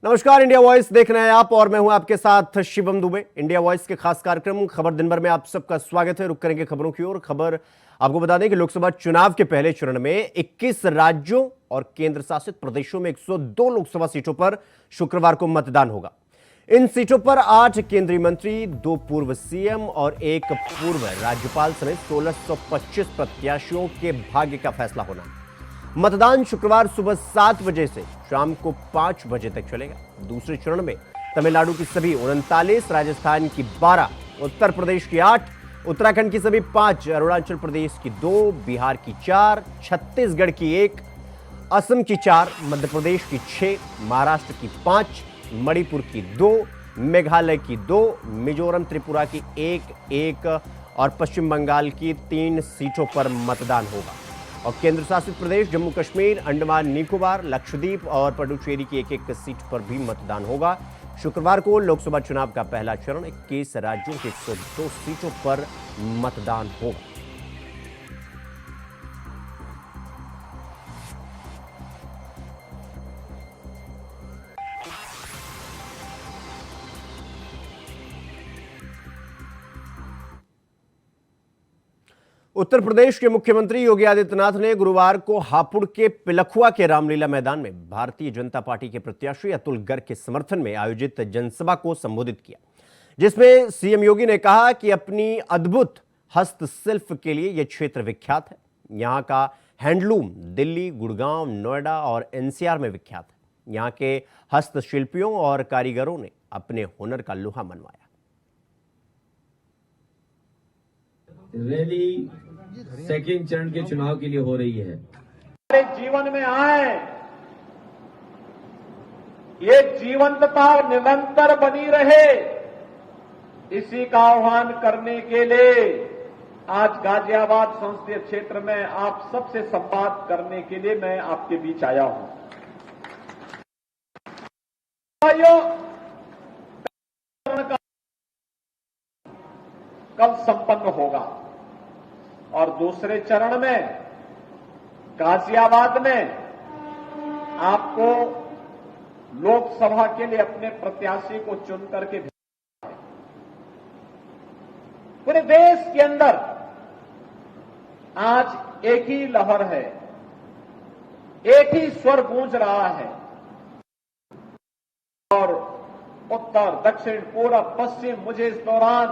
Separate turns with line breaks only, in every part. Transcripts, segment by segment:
नमस्कार, India voice देख रहे हैं आप और मैं हूं आपके साथ शिवम दुबे। इंडिया वॉइस के खास कार्यक्रम खबर दिन भर में आप सबका स्वागत है। रुक करेंगे खबरों की ओर। खबर आपको बता दें कि लोकसभा चुनाव के पहले चरण में 21 राज्यों और केंद्र शासित प्रदेशों में 102 लोकसभा सीटों पर शुक्रवार को मतदान होगा। इन सीटों पर 8 केंद्रीय मंत्री, 2 पूर्व सीएम और 1 पूर्व राज्यपाल समेत 1625 प्रत्याशियों के भाग्य का फैसला होना है। मतदान शुक्रवार सुबह 7 बजे से शाम को 5 बजे तक चलेगा। दूसरे चरण में तमिलनाडु की सभी 39, राजस्थान की 12, उत्तर प्रदेश की 8, उत्तराखंड की सभी 5, अरुणाचल प्रदेश की 2, बिहार की 4, छत्तीसगढ़ की 1, असम की 4, मध्य प्रदेश की 6, महाराष्ट्र की 5, मणिपुर की 2, मेघालय की 2, मिजोरम त्रिपुरा की 1 और पश्चिम बंगाल की 3 सीटों पर मतदान होगा। और केंद्र शासित प्रदेश जम्मू कश्मीर, अंडमान निकोबार, लक्षद्वीप और पुडुचेरी की 1 सीट पर भी मतदान होगा। शुक्रवार को लोकसभा चुनाव का पहला चरण 21 राज्यों की 102 सीटों पर मतदान होगा। उत्तर प्रदेश के मुख्यमंत्री योगी आदित्यनाथ ने गुरुवार को हापुड़ के पिलखुआ के रामलीला मैदान में भारतीय जनता पार्टी के प्रत्याशी अतुल गर्ग के समर्थन में आयोजित जनसभा को संबोधित किया, जिसमें सीएम योगी ने कहा कि अपनी अद्भुत हस्तशिल्प के लिए यह क्षेत्र विख्यात है। यहां का हैंडलूम दिल्ली, गुड़गांव, नोएडा और एनसीआर में विख्यात है। यहां के हस्तशिल्पियों और कारीगरों ने अपने हुनर का लोहा मनवाया।
रैली सेकेंड चरण के चुनाव के लिए हो रही है।
हमारे जीवन में आए, ये जीवंतता निरंतर बनी रहे, इसी का आह्वान करने के लिए आज गाजियाबाद संसदीय क्षेत्र में आप सबसे संवाद करने के लिए मैं आपके बीच आया हूं। भाइयों, कल संपन्न होगा और दूसरे चरण में गाजियाबाद में आपको लोकसभा के लिए अपने प्रत्याशी को चुन करके पूरे देश के अंदर आज एक ही लहर है, एक ही स्वर गूंज रहा है और उत्तर, दक्षिण, पूरब, पश्चिम मुझे इस दौरान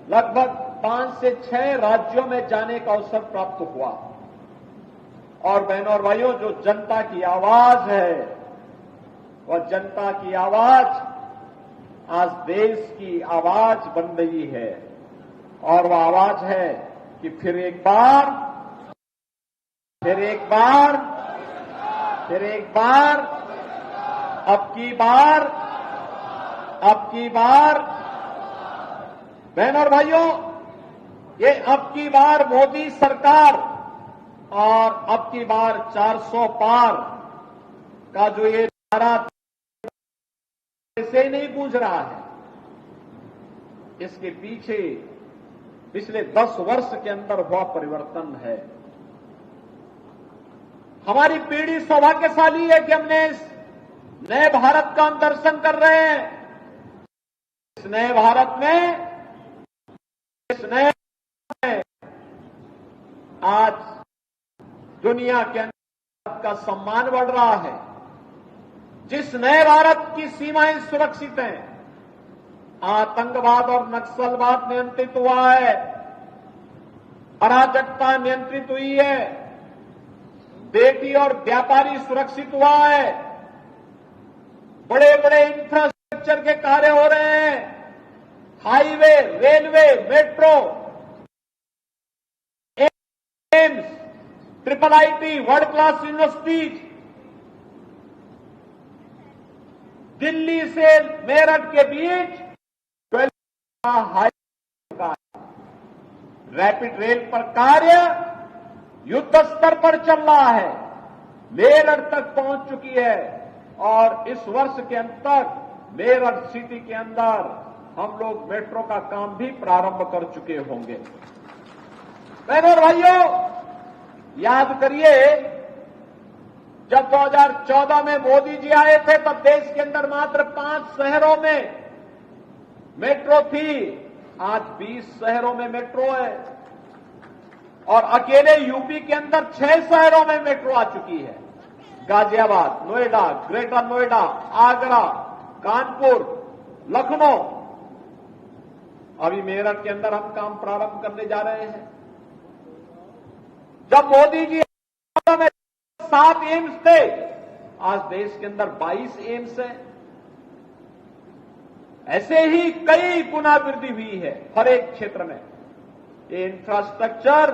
लगभग 5 से 6 राज्यों में जाने का अवसर प्राप्त हुआ। और बहनों और भाइयों, जो जनता की आवाज है, वह जनता की आवाज आज देश की आवाज बन रही है। और वह आवाज है कि फिर एक बार अब की बार बहनों और भाइयों, ये अब की बार मोदी सरकार और अब की बार 400 पार का जो ये नारा से नहीं गूंज रहा है, इसके पीछे पिछले 10 वर्ष के अंदर हुआ परिवर्तन है। हमारी पीढ़ी सौभाग्यशाली है कि हमने इस नए भारत का हम दर्शन कर रहे हैं। इस नए भारत में आज दुनिया के अंदर का सम्मान बढ़ रहा है। जिस नए भारत की सीमाएं सुरक्षित हैं, आतंकवाद और नक्सलवाद नियंत्रित हुआ है, अराजकता नियंत्रित हुई है, बेटी और व्यापारी सुरक्षित हुआ है, बड़े बड़े इंफ्रास्ट्रक्चर के कार्य हो रहे हैं, highway, railway, metro, AIIMS, IIIT, world class universities, Delhi से मेरठ के बीच 12 हाईवे का रैपिड रेल पर कार्य युद्ध स्तर पर चल रहा है, मेरठ तक पहुंच चुकी है और इस वर्ष के अंत तक मेरठ सिटी के अंदर हम लोग मेट्रो का काम भी प्रारंभ कर चुके होंगे। बहनों और भाइयों, याद करिए जब 2014 में मोदी जी आए थे तब देश के अंदर मात्र 5 शहरों में मेट्रो थी। आज 20 शहरों में मेट्रो है और अकेले यूपी के अंदर 6 शहरों में मेट्रो आ चुकी है। गाजियाबाद, नोएडा, ग्रेटर नोएडा, आगरा, कानपुर, लखनऊ, अभी मेरठ के अंदर हम काम प्रारंभ करने जा रहे हैं। जब मोदी जी में 7 एम्स थे, आज देश के अंदर 22 एम्स है। ऐसे ही कई गुना वृद्धि हुई है हर एक क्षेत्र में। ये इंफ्रास्ट्रक्चर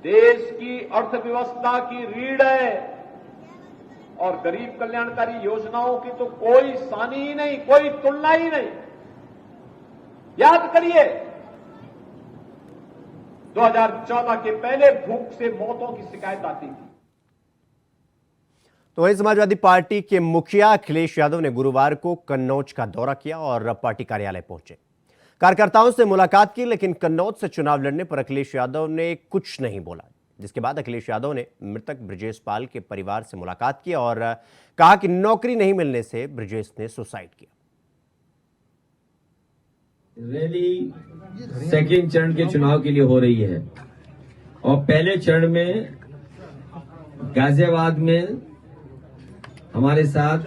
देश की अर्थव्यवस्था की रीढ़ है और गरीब कल्याणकारी योजनाओं की तो कोई सानी ही नहीं, कोई तुलना ही नहीं। याद करिए 2014 के पहले भूख से मौतों की शिकायत आती थी।
तो वहीं समाजवादी पार्टी के मुखिया अखिलेश यादव ने गुरुवार को कन्नौज का दौरा किया और पार्टी कार्यालय पहुंचे। कार्यकर्ताओं से मुलाकात की, लेकिन कन्नौज से चुनाव लड़ने पर अखिलेश यादव ने कुछ नहीं बोला। जिसके बाद अखिलेश यादव ने मृतक ब्रजेश पाल के परिवार से मुलाकात की और कहा कि नौकरी नहीं मिलने से ब्रजेश ने सुसाइड किया।
रैली सेकेंड चरण के चुनाव के लिए हो रही है और पहले चरण में गाजियाबाद में हमारे साथ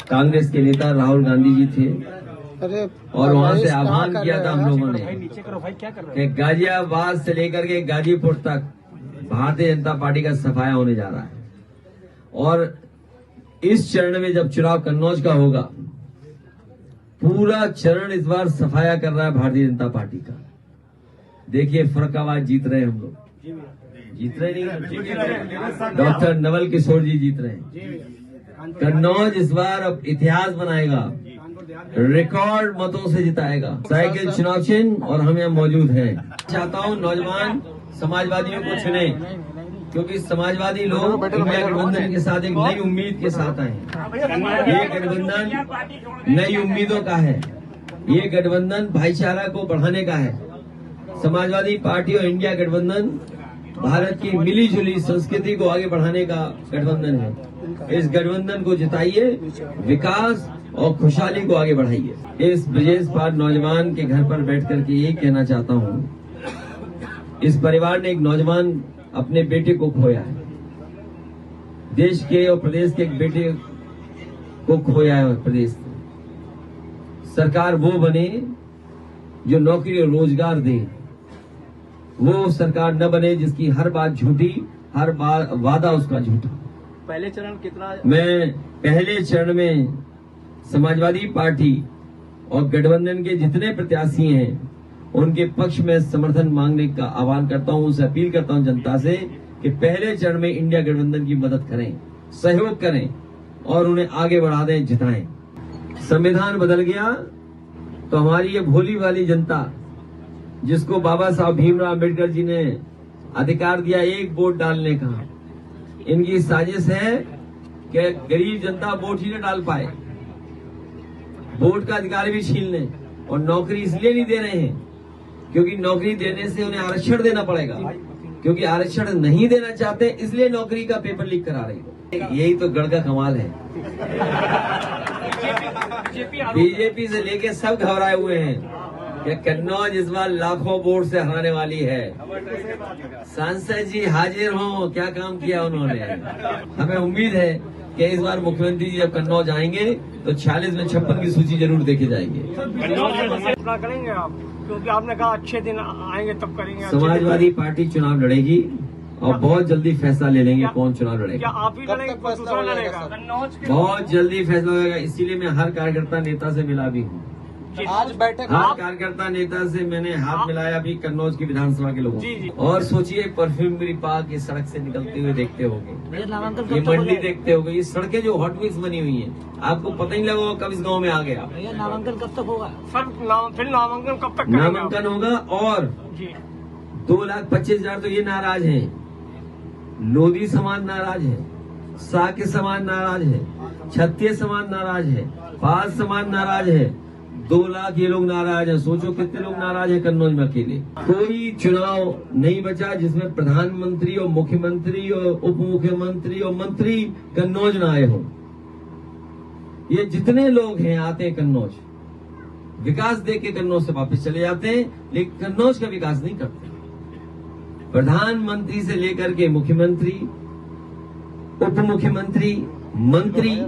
कांग्रेस के नेता राहुल गांधी जी थे और वहां से आह्वान किया था हम लोगों ने कि गाजियाबाद से लेकर के गाजीपुर तक भारतीय जनता पार्टी का सफाया होने जा रहा है। और इस चरण में जब चुनाव कन्नौज का होगा, पूरा चरण इस बार सफाया कर रहा है भारतीय जनता पार्टी का। देखिए फर्रुखाबाद जीत रहे हैं हम लोग, जीत रहे नहीं, डॉक्टर नवल किशोर जी जीत रहे हैं। कन्नौज इस बार अब इतिहास बनाएगा, रिकॉर्ड मतों से जिताएगा। साइकिल चुनाव चिन्ह और हम यहाँ मौजूद हैं। चाहता हूँ नौजवान समाजवादियों को चुने, क्योंकि समाजवादी लोग इंडिया गठबंधन के साथ एक नई उम्मीद के साथ आए हैं। ये गठबंधन नई उम्मीदों का है, ये गठबंधन भाईचारा को बढ़ाने का है। समाजवादी पार्टी और इंडिया गठबंधन भारत की मिली जुली संस्कृति को आगे बढ़ाने का गठबंधन है। इस गठबंधन को जिताइए, विकास और खुशहाली को आगे बढ़ाइए। इस ब्रजेश पाल नौजवान के घर पर बैठ करके यही कहना चाहता हूँ, इस परिवार ने एक नौजवान अपने बेटे को खोया है, देश के और प्रदेश के एक बेटे को खोया है। प्रदेश सरकार वो बने जो नौकरी और रोजगार दे, वो सरकार न बने जिसकी हर बात झूठी, हर बात वादा उसका झूठा।
पहले चरण कितना?
मैं पहले चरण में समाजवादी पार्टी और गठबंधन के जितने प्रत्याशी हैं उनके पक्ष में समर्थन मांगने का आह्वान करता हूं, उनसे अपील करता हूं जनता से कि पहले चरण में इंडिया गठबंधन की मदद करें, सहयोग करें और उन्हें आगे बढ़ा दें, जिताएं। संविधान बदल गया तो हमारी ये भोली वाली जनता, जिसको बाबा साहब भीमराव अम्बेडकर जी ने अधिकार दिया एक वोट डालने का, इनकी साजिश है कि गरीब जनता वोट ही न डाल पाए, वोट का अधिकार भी छीन लें। और नौकरी इसलिए नहीं दे रहे हैं क्योंकि नौकरी देने से उन्हें आरक्षण देना पड़ेगा, क्योंकि आरक्षण नहीं देना चाहते इसलिए नौकरी का पेपर लीक करा रही है। यही तो गढ़ का कमाल है। बीजेपी से लेके सब घबराए हुए हैं कि कन्नौज इस बार लाखों वोट से हराने वाली है। सांसद जी हाजिर हों, क्या काम किया उन्होंने। हमें उम्मीद है कि इस बार मुख्यमंत्री जी जब कन्नौज आएंगे तो 46 में 56 की सूची जरूर देखे जाएंगे।
करेंगे आप, क्योंकि आपने कहा अच्छे दिन आएंगे तब करेंगे।
समाजवादी पार्टी चुनाव लड़ेगी और बहुत जल्दी फैसला ले लेंगे कौन चुनाव लड़ेगा।
क्या आप ही लड़ेंगे, दूसरा लड़ेगा?
बहुत जल्दी फैसला होगा, इसीलिए मैं हर कार्यकर्ता नेता से मिला भी हूँ।
आज बैठक
हर कार्यकर्ता नेता से मैंने हाथ मिलाया भी कन्नौज की विधानसभा के लोगों को। और सोचिए परफ्यूमरी पार्क इस सड़क से निकलते हुए देखते होंगे, ये मंडी देखते होंगे, ये सड़कें जो हॉट मिक्स बनी हुई हैं, आपको पता ही लगा कब इस गांव में आ गया।
नामांकन कब तक होगा सर? फिर नामांकन कब तक?
नामांकन होगा और 2,25,000 तो ये नाराज हैं, लोधी समाज नाराज है, साके समाज नाराज है, क्षत्रिय समाज नाराज है, पाल समाज नाराज है, 2 लाख ये लोग नाराज हैं। सोचो कितने लोग नाराज हैं कन्नौज में अकेले। कोई चुनाव नहीं बचा जिसमें प्रधानमंत्री और मुख्यमंत्री और उप मुख्यमंत्री और मंत्री कन्नौज न आए हों। ये जितने लोग हैं आते हैं कन्नौज, विकास देख के कन्नौज से वापस चले जाते हैं, लेकिन कन्नौज का विकास नहीं करते। प्रधानमंत्री से लेकर के मुख्यमंत्री, उप मुख्यमंत्री, मंत्री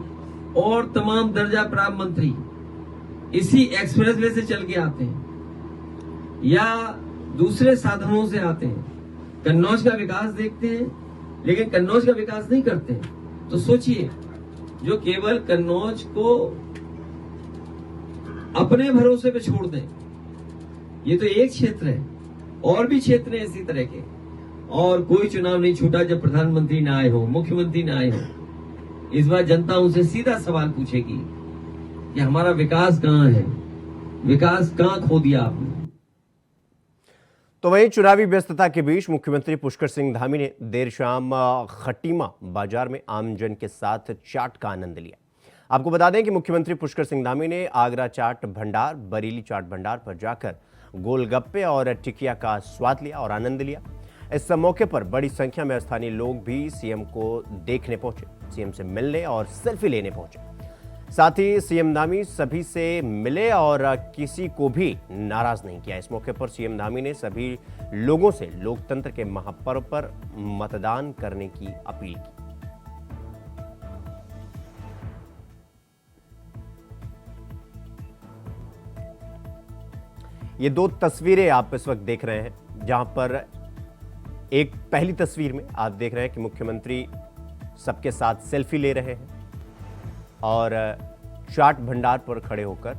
और तमाम दर्जा प्राप्त मंत्री इसी एक्सप्रेसवे से चल के आते हैं या दूसरे साधनों से आते हैं, कन्नौज का विकास देखते हैं लेकिन कन्नौज का विकास नहीं करते हैं। तो सोचिए, जो केवल कन्नौज को अपने भरोसे पे छोड़ दें, ये तो एक क्षेत्र है, और भी क्षेत्र हैं इसी तरह के, और कोई चुनाव नहीं छूटा जब प्रधानमंत्री ना आए हो, मुख्यमंत्री ना आए हो। इस बार जनता उनसे सीधा सवाल पूछेगी कि हमारा विकास कहां है, विकास कहां खो दिया आपने।
तो वहीं चुनावी व्यस्तता के बीच मुख्यमंत्री पुष्कर सिंह धामी ने देर शाम खटीमा बाजार में आमजन के साथ चाट का आनंद लिया। आपको बता दें कि मुख्यमंत्री पुष्कर सिंह धामी ने आगरा चाट भंडार, बरेली चाट भंडार पर जाकर गोलगप्पे और टिकिया का स्वाद लिया और आनंद लिया। इस मौके पर बड़ी संख्या में स्थानीय लोग भी सीएम को देखने पहुंचे, सीएम से मिलने और सेल्फी लेने पहुंचे। साथ ही सीएम धामी सभी से मिले और किसी को भी नाराज नहीं किया। इस मौके पर सीएम धामी ने सभी लोगों से लोकतंत्र के महापर्व पर मतदान करने की अपील की। ये 2 तस्वीरें आप इस वक्त देख रहे हैं, जहां पर एक पहली तस्वीर में आप देख रहे हैं कि मुख्यमंत्री सबके साथ सेल्फी ले रहे हैं और चाट भंडार पर खड़े होकर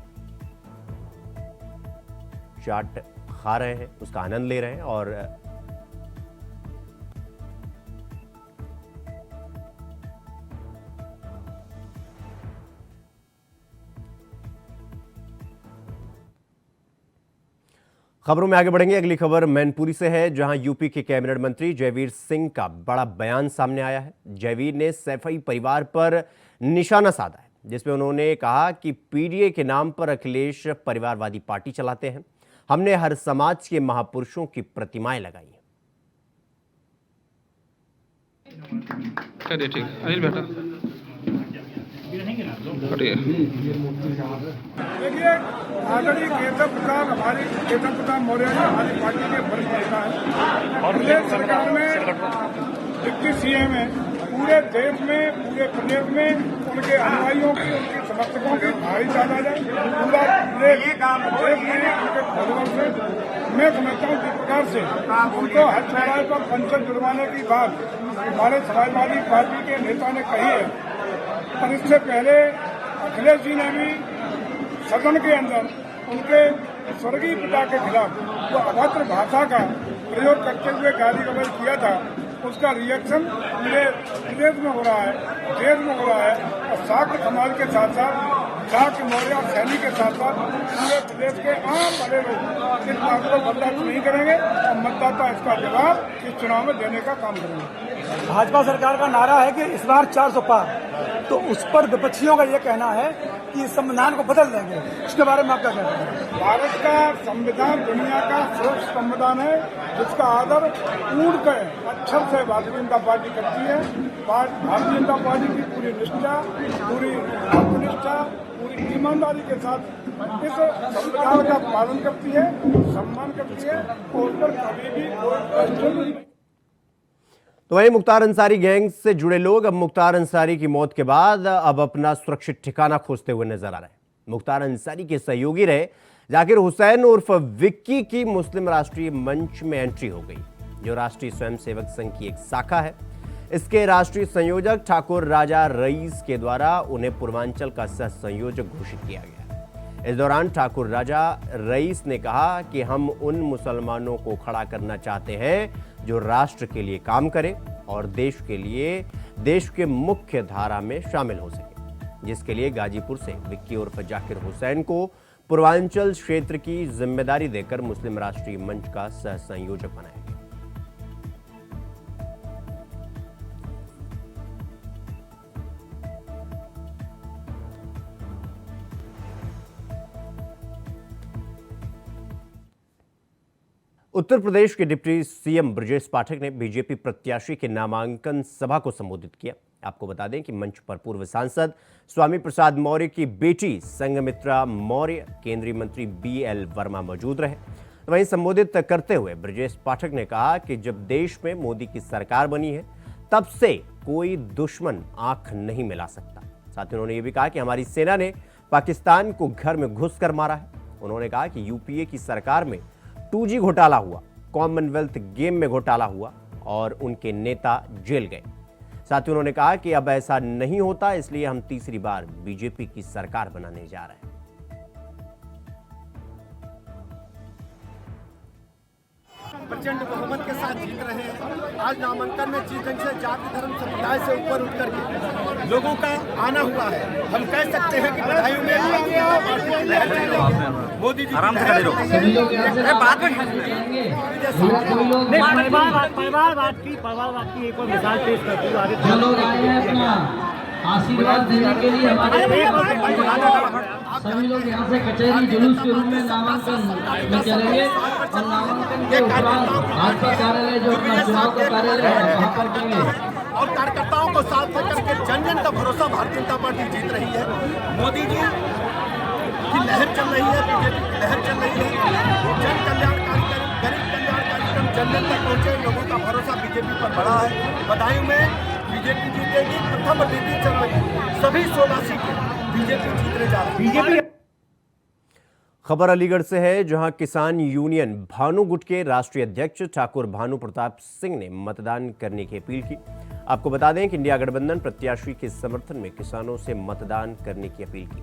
चाट खा रहे हैं, उसका आनंद ले रहे हैं। और खबरों में आगे बढ़ेंगे। अगली खबर मैनपुरी से है, जहां यूपी के कैबिनेट मंत्री जयवीर सिंह का बड़ा बयान सामने आया है। जयवीर ने सैफई परिवार पर निशाना साधा है, जिसमें उन्होंने कहा कि पीडीए के नाम पर अखिलेश परिवारवादी पार्टी चलाते हैं। हमने हर समाज के महापुरुषों की प्रतिमाएं लगाई हैं।
चलिए ठीक, अनिल बेटा
देखिए, आदरणीय केंद्र प्रधान हमारी केंद्र प्रधान मौर्य जी हमारी पार्टी के वरिष्ठ नेता है और प्रदेश सरकार में डिप्टी सीएम है। पूरे देश में, पूरे प्रदेश में उनके अनुयायियों की, उनके समर्थकों की भारी तादाद है। पूरा देश में उनके फॉलोअर्स से मैं समझता हूँ जिस प्रकार से उनको हर चौराहे पर पंचर जुर्माने की बात हमारे समाजवादी पार्टी के नेता ने कही है, और इससे पहले अखिलेश जी ने भी सदन के अंदर उनके स्वर्गीय पिता के खिलाफ जो अभद्र भाषा का प्रयोग करते हुए गाली गलौज किया था, उसका रिएक्शन पूरे प्रदेश में हो रहा है, देश में हो रहा है। और शाक्त समाज के साथ साथ शाक्त मौर्य और सैनी के साथ साथ पूरे प्रदेश के आम बड़े लोग इस बात को बर्दाश्त नहीं करेंगे और मतदाता इसका जवाब इस चुनाव में देने का काम करेंगे।
भाजपा सरकार का नारा है कि इस बार 400 पार, तो उस पर विपक्षियों का ये कहना है कि संविधान को बदल देंगे। इसके बारे में आप क्या कहते हैं?
भारत का संविधान दुनिया का श्रेष्ठ संविधान है, जिसका आदर पूर्णतः अक्षर से भारतीय जनता पार्टी करती है। भारतीय जनता पार्टी की पूरी निष्ठा, पूरी आत्मनिष्ठा, पूरी ईमानदारी के साथ इस संविधान का पालन करती है, सम्मान करती है और उस पर कभी भी कोई
तो वहीं मुख्तार अंसारी गैंग से जुड़े लोग अब मुख्तार अंसारी की मौत के बाद अब अपना सुरक्षित ठिकाना खोजते हुए नजर आ रहे हैं। मुख्तार अंसारी के सहयोगी रहे जाकिर हुसैन उर्फ विक्की की मुस्लिम राष्ट्रीय मंच में एंट्री हो गई, जो राष्ट्रीय स्वयंसेवक संघ की एक शाखा है। इसके राष्ट्रीय संयोजक ठाकुर राजा रईस के द्वारा उन्हें पूर्वांचल का सह संयोजक घोषित किया गया। इस दौरान ठाकुर राजा रईस ने कहा कि हम उन मुसलमानों को खड़ा करना चाहते हैं जो राष्ट्र के लिए काम करें और देश के लिए, देश के मुख्य धारा में शामिल हो सके, जिसके लिए गाजीपुर से विक्की उर्फ जाकिर हुसैन को पूर्वांचल क्षेत्र की जिम्मेदारी देकर मुस्लिम राष्ट्रीय मंच का सह संयोजक बनाया गया। उत्तर प्रदेश के डिप्टी सीएम ब्रजेश पाठक ने बीजेपी प्रत्याशी के नामांकन सभा को संबोधित किया। आपको बता दें कि मंच पर पूर्व सांसद स्वामी प्रसाद मौर्य की बेटी संघमित्रा मौर्य, केंद्रीय मंत्री BL वर्मा मौजूद रहे। वहीं संबोधित करते हुए ब्रजेश पाठक ने कहा कि जब देश में मोदी की सरकार बनी है तब से कोई दुश्मन आंख नहीं मिला सकता। साथ ही उन्होंने ये भी कहा कि हमारी सेना ने पाकिस्तान को घर में घुसकर मारा है। उन्होंने कहा कि यूपीए की सरकार में 2G घोटाला हुआ, कॉमनवेल्थ गेम में घोटाला हुआ और उनके नेता जेल गए। साथ ही उन्होंने कहा कि अब ऐसा नहीं होता, इसलिए हम तीसरी बार बीजेपी की सरकार बनाने जा रहे हैं।
प्रचंड बहुमत के साथ जीत रहे हैं। आज नामांकन में जिस ढंग से जाति धर्म समुदाय से ऊपर उठ करके लोगों का आना हुआ है, हम कह सकते हैं कि बधाइयों में मोदी जी आराम से खड़े रहो।
परिवारवाद की एक और मिसाल पेश करती हूँ।
जो लोग आए हैं अपना आशीर्वाद देने के लिए हमारे सभी लोग यहाँ से कचहरी जुलूस के रूप में नामांकन में चलेंगे और नामांकन के उपरांत भाजपा कार्यालय जो अपना चुनाव का कार्यालय है वहाँ पर देंगे।
और कार्यकर्ताओं को साथ लेकर के जन जन का भरोसा भारतीय जनता पार्टी जीत रही है। मोदी जी की लहर चल रही है, बीजेपी की लहर चल रही है। जन कल्याणकारी गरीब कल्याण कार्यक्रम जन जन तक पहुँचे, लोगों का भरोसा बीजेपी पर बढ़ा है। बदायूं में बीजेपी जीतेगी। प्रथम और द्वितीय चरण में सभी 16 सीटें बीजेपी जीतने जा रही है।
खबर अलीगढ़ से है, जहां किसान यूनियन भानु गुट के राष्ट्रीय अध्यक्ष ठाकुर भानु प्रताप सिंह ने मतदान करने की अपील की। आपको बता दें कि इंडिया गठबंधन प्रत्याशी के समर्थन में किसानों से मतदान करने की अपील की।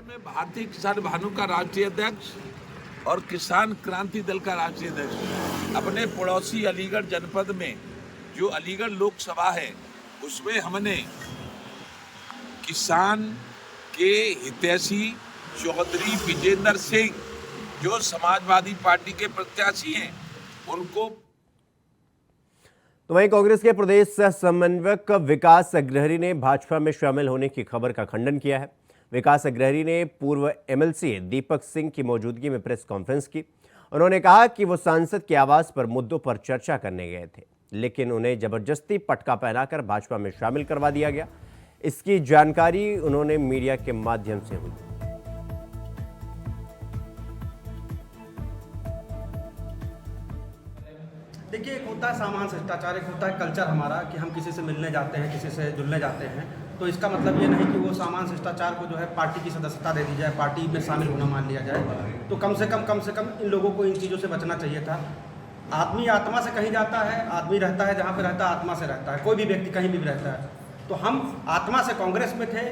मैं भारतीय किसान भानु का राष्ट्रीय अध्यक्ष और किसान क्रांति दल का राष्ट्रीय अध्यक्ष अपने पड़ोसी अलीगढ़ जनपद में जो अलीगढ़ लोकसभा है उसमें हमने किसान के हितैषी चौधरी विजेंद्र सिंह जो समाजवादी पार्टी के प्रत्याशी हैं उनको।
तो वहीं कांग्रेस के प्रदेश समन्वयक विकास अग्रहरी ने भाजपा में शामिल होने की खबर का खंडन किया है। विकास अग्रहरी ने पूर्व MLC दीपक सिंह की मौजूदगी में प्रेस कॉन्फ्रेंस की। उन्होंने कहा कि वो सांसद के आवास पर मुद्दों पर चर्चा करने गए थे, लेकिन उन्हें जबरदस्ती पटका पहनाकर भाजपा में शामिल करवा दिया गया। इसकी जानकारी उन्होंने मीडिया के माध्यम से हुई।
देखिए, एक होता है सामान्य शिष्टाचार, एक होता है कल्चर हमारा कि हम किसी से मिलने जाते हैं, किसी से जुलने जाते हैं, तो इसका मतलब ये नहीं कि वो सामान्य शिष्टाचार को जो है पार्टी की सदस्यता दे दी जाए, पार्टी में शामिल होना मान लिया जाए। तो कम से कम इन लोगों को इन चीज़ों से बचना चाहिए था। आदमी आत्मा से कहीं जाता है, आदमी रहता है जहाँ पे रहता है, आत्मा से रहता है। कोई भी व्यक्ति कहीं भी रहता है। तो हम आत्मा से कांग्रेस में थे,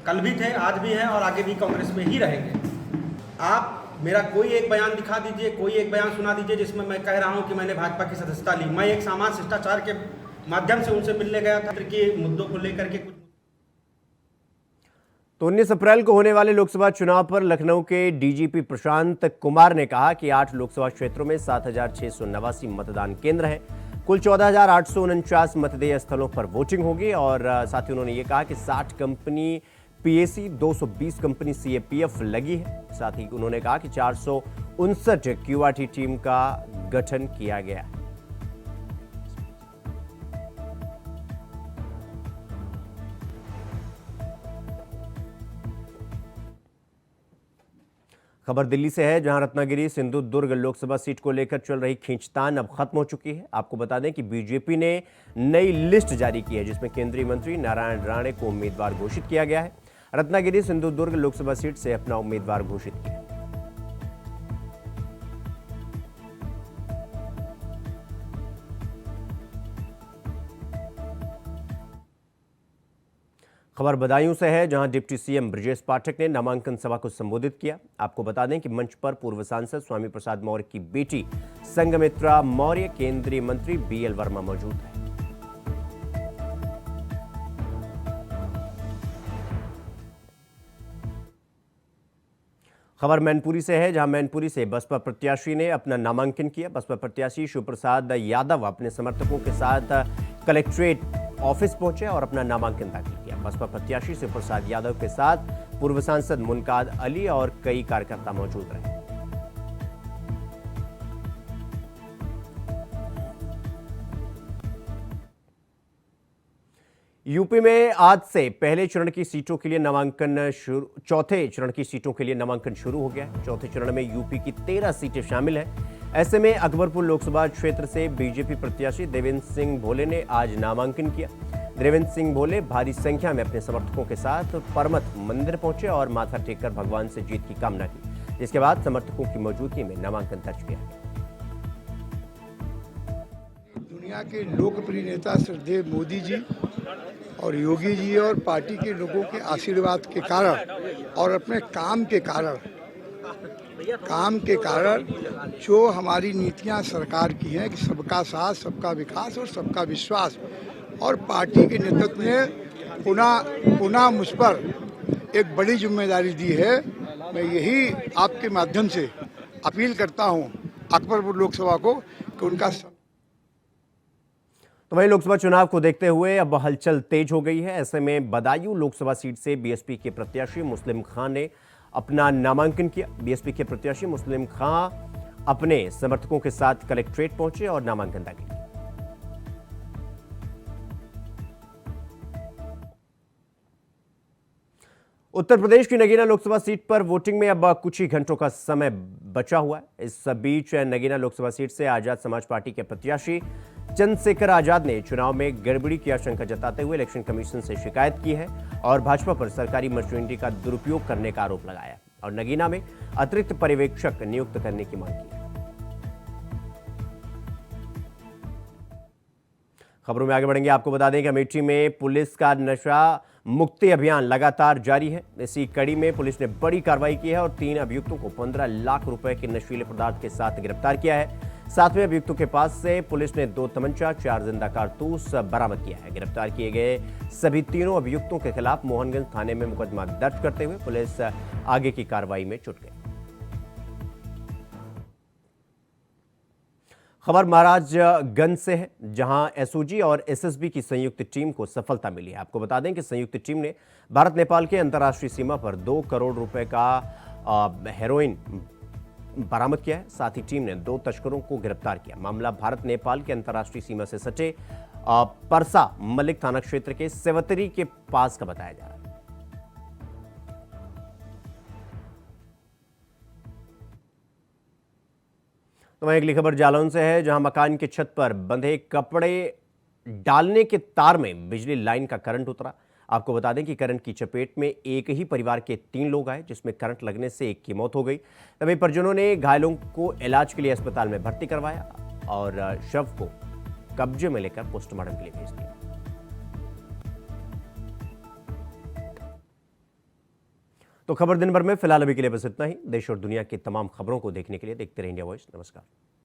कल भी थे, आज भी हैं और आगे भी कांग्रेस में ही रहेंगे। आप मेरा कोई एक बयान दिखा दीजिए, कोई एक बयान सुना दीजिए जिसमें मैं कह रहा हूं कि मैंने भाजपा की सदस्यता ली। मैं एक सामान्य शिष्टाचार के माध्यम से उनसे मिलने गया था कि मुद्दों को लेकर के कुछ।
तो 19 अप्रैल को होने वाले लोकसभा चुनाव पर लखनऊ के डीजीपी प्रशांत कुमार ने कहा कि 8 लोकसभा क्षेत्रों में 7,689 मतदान केंद्र हैं। कुल 14,849 मतदेय स्थलों पर वोटिंग होगी। और साथ ही उन्होंने ये कहा कि 60 कंपनी PAC, 220 कंपनी CAPF लगी है। साथ ही उन्होंने कहा कि 459 QRT टीम का गठन किया गया है। खबर दिल्ली से है, जहां रत्नागिरी सिंधुदुर्ग लोकसभा सीट को लेकर चल रही खींचतान अब खत्म हो चुकी है। आपको बता दें कि बीजेपी ने नई लिस्ट जारी की है, जिसमें केंद्रीय मंत्री नारायण राणे को उम्मीदवार घोषित किया गया है। रत्नागिरी सिंधुदुर्ग लोकसभा सीट से अपना उम्मीदवार घोषित किया। खबर बदायूं से है, जहां डिप्टी सीएम ब्रजेश पाठक ने नामांकन सभा को संबोधित किया। आपको बता दें कि मंच पर पूर्व सांसद स्वामी प्रसाद मौर्य की बेटी संघमित्रा मौर्य, केंद्रीय मंत्री BL वर्मा मौजूद है। खबर मैनपुरी से है, जहां मैनपुरी से बसपा प्रत्याशी ने अपना नामांकन किया। बसपा प्रत्याशी शिव प्रसाद यादव अपने समर्थकों के साथ कलेक्ट्रेट ऑफिस पहुंचे और अपना नामांकन दाखिल किया। बसपा प्रत्याशी शिव प्रसाद यादव के साथ पूर्व सांसद मुनकाद अली और कई कार्यकर्ता मौजूद रहे। यूपी में आज से पहले चरण की सीटों के लिए नामांकन शुरू चौथे चरण की सीटों के लिए नामांकन शुरू हो गया है। चौथे चरण में यूपी की 13 सीटें शामिल हैं। ऐसे में अकबरपुर लोकसभा क्षेत्र से बीजेपी प्रत्याशी देवेंद्र सिंह भोले ने आज नामांकन किया। देवेंद्र सिंह भोले भारी संख्या में अपने समर्थकों के साथ परमत मंदिर पहुंचे और माथा टेककर भगवान से जीत की कामना की, जिसके बाद समर्थकों की मौजूदगी में नामांकन दर्ज किया।
दुनिया के लोकप्रिय नेता श्रद्धेय मोदी जी और योगी जी और पार्टी के लोगों के आशीर्वाद के कारण और अपने काम के कारण जो हमारी नीतियां सरकार की हैं कि सबका साथ, सबका विकास और सबका विश्वास, और पार्टी के नेतृत्व ने पुनः मुझ पर एक बड़ी जिम्मेदारी दी है। मैं यही आपके माध्यम से अपील करता हूं अकबरपुर लोकसभा को कि उनका।
तो वहीं लोकसभा चुनाव को देखते हुए अब हलचल तेज हो गई है। ऐसे में बदायूं लोकसभा सीट से बीएसपी के प्रत्याशी मुस्लिम खान ने अपना नामांकन किया। बीएसपी के प्रत्याशी मुस्लिम खान अपने समर्थकों के साथ कलेक्ट्रेट पहुंचे और नामांकन दाखिल किया। उत्तर प्रदेश की नगीना लोकसभा सीट पर वोटिंग में अब कुछ ही घंटों का समय बचा हुआ है। इस बीच नगीना लोकसभा सीट से आजाद समाज पार्टी के प्रत्याशी चंद्रशेखर आजाद ने चुनाव में गड़बड़ी की आशंका जताते हुए इलेक्शन कमीशन से शिकायत की है और भाजपा पर सरकारी मशीनरी का दुरुपयोग करने का आरोप लगाया और नगीना में अतिरिक्त पर्यवेक्षक नियुक्त करने की मांग की है। खबरों में आगे बढ़ेंगे। आपको बता दें कि अमेठी में पुलिस का नशा मुक्ति अभियान लगातार जारी है। इसी कड़ी में पुलिस ने बड़ी कार्रवाई की है और 3 अभियुक्तों को 15 लाख रुपए के नशीले पदार्थ के साथ गिरफ्तार किया है। 7वें अभियुक्तों के पास से पुलिस ने 2 तमंचा, 4 जिंदा कारतूस बरामद किया है। गिरफ्तार किए गए सभी तीनों अभियुक्तों के खिलाफ मोहनगंज थाने में मुकदमा दर्ज करते हुए पुलिस आगे की कार्रवाई में जुट गई। खबर महाराजगंज से है, जहां एसओजी और एसएसबी की संयुक्त टीम को सफलता मिली है। आपको बता दें कि संयुक्त टीम ने भारत नेपाल के अंतर्राष्ट्रीय सीमा पर 2 करोड़ रुपए का हेरोइन बरामद किया है। साथ ही टीम ने 2 तस्करों को गिरफ्तार किया। मामला भारत नेपाल के अंतर्राष्ट्रीय सीमा से सटे परसा मलिक थाना क्षेत्र के सेवतरी के पास का बताया जा रहा है। तो वहीं अगली खबर जालौन से है, जहां मकान की छत पर बंधे कपड़े डालने के तार में बिजली लाइन का करंट उतरा। आपको बता दें कि करंट की चपेट में एक ही परिवार के 3 लोग आए, जिसमें करंट लगने से एक की मौत हो गई। तभी परिजनों ने घायलों को इलाज के लिए अस्पताल में भर्ती करवाया और शव को कब्जे में लेकर पोस्टमार्टम के लिए भेज दिया। तो खबर दिन भर में फिलहाल अभी के लिए बस इतना ही। देश और दुनिया की तमाम खबरों को देखने के लिए देखते रहिए इंडिया वॉइस। नमस्कार।